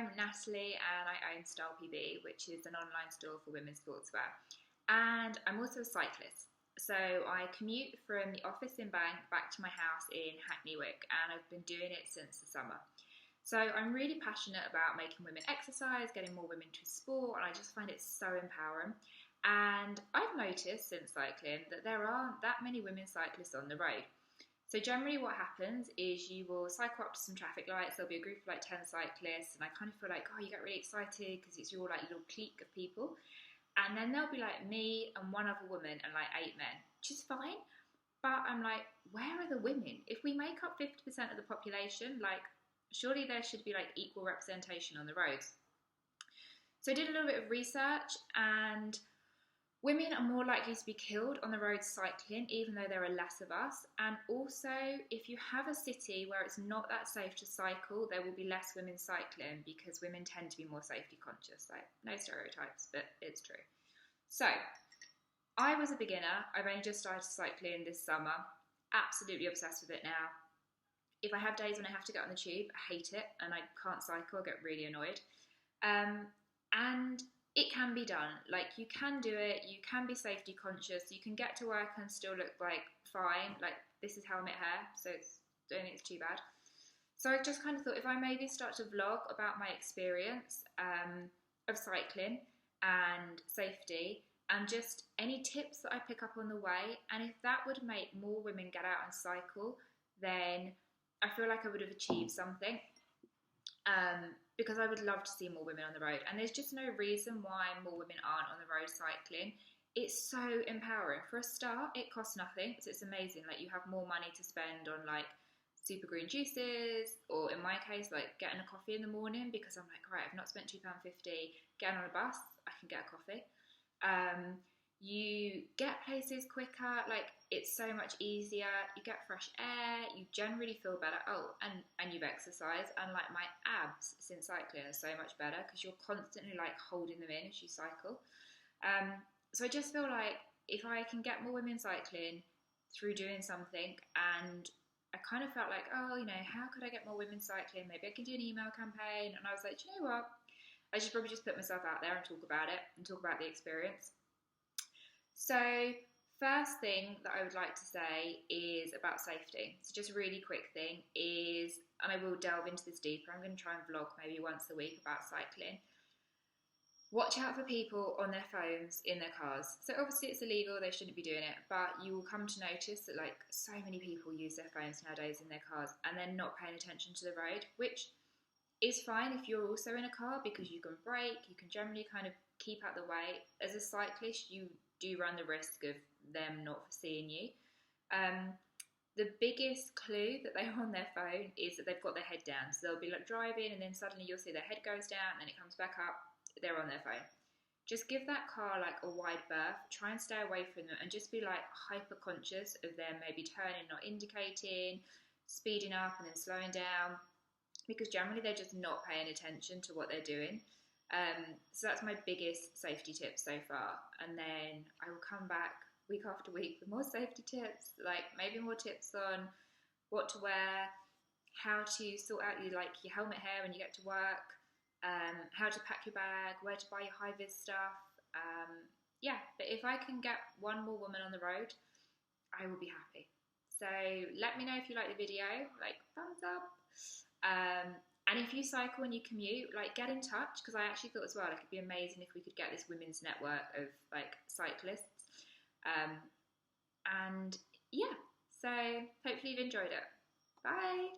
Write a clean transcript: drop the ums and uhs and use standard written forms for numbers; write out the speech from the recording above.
I'm Natalie and I own Style PB, which is an online store for women's sportswear. And I'm also a cyclist. So I commute from the office in Bank back to my house in Hackney Wick, and I've been doing it since the summer. So I'm really passionate about making women exercise, getting more women to sport, and I just find it so empowering. And I've noticed since cycling that there aren't that many women cyclists on the road. So generally what happens is you will cycle up to some traffic lights, there'll be a group of like 10 cyclists, and I kind of feel like, oh, you get really excited because it's your like little clique of people. And then there'll be like me and one other woman and like 8 men, which is fine. But I'm like, where are the women? If we make up 50% of the population, like surely there should be like equal representation on the roads. So I did a little bit of research, and women are more likely to be killed on the road cycling, even though there are less of us. And also, if you have a city where it's not that safe to cycle, there will be less women cycling because women tend to be more safety conscious. Like, no stereotypes, but it's true. So, I was a beginner. I've only just started cycling this summer. Absolutely obsessed with it now. If I have days when I have to get on the tube, I hate it and I can't cycle, I get really annoyed. And it can be done. Like, you can do it, you can be safety conscious, you can get to work and still look like fine. Like, this is how I met her, so I don't think it's too bad. So I just kind of thought if I maybe start to vlog about my experience of cycling and safety and just any tips that I pick up on the way, and if that would make more women get out and cycle, then I feel like I would have achieved something. Because I would love to see more women on the road, and there's just no reason why more women aren't on the road cycling. It's so empowering. For a start, it costs nothing, so it's amazing. Like, you have more money to spend on like super green juices, or in my case, like getting a coffee in the morning, because I'm like, right, I've not spent £2.50 getting on a bus, I can get a coffee. You get places quicker, like it's so much easier, you get fresh air, you generally feel better. Oh, and you've exercised, and like my abs since cycling are so much better because you're constantly like holding them in as you cycle. So I just feel like if I can get more women cycling through doing something, and I kind of felt like, oh, you know, how could I get more women cycling? Maybe I can do an email campaign. And I was like, do you know what? I should probably just put myself out there and talk about it and talk about the experience. So first thing that I would like to say is about safety. So just a really quick thing is, and I will delve into this deeper, I'm going to try and vlog maybe once a week about cycling. Watch out for people on their phones in their cars. So obviously it's illegal, they shouldn't be doing it, but you will come to notice that like so many people use their phones nowadays in their cars and they're not paying attention to the road, which is fine if you're also in a car because you can brake, you can generally kind of keep out the way. As a cyclist, you do run the risk of them not seeing you. The biggest clue that they're on their phone is that they've got their head down. So they'll be like driving and then suddenly you'll see their head goes down and then it comes back up, they're on their phone. Just give that car like a wide berth, try and stay away from them and just be like hyper conscious of them maybe turning, not indicating, speeding up and then slowing down, because generally they're just not paying attention to what they're doing. So that's my biggest safety tip so far, and then I will come back week after week with more safety tips, like maybe more tips on what to wear, how to sort out your helmet hair when you get to work, how to pack your bag, where to buy your high vis stuff. Yeah, but if I can get one more woman on the road, I will be happy. So let me know if you like the video, like thumbs up. And if you cycle and you commute, like get in touch, because I actually thought as well, like it'd be amazing if we could get this women's network of like cyclists. And yeah, so hopefully you've enjoyed it. Bye.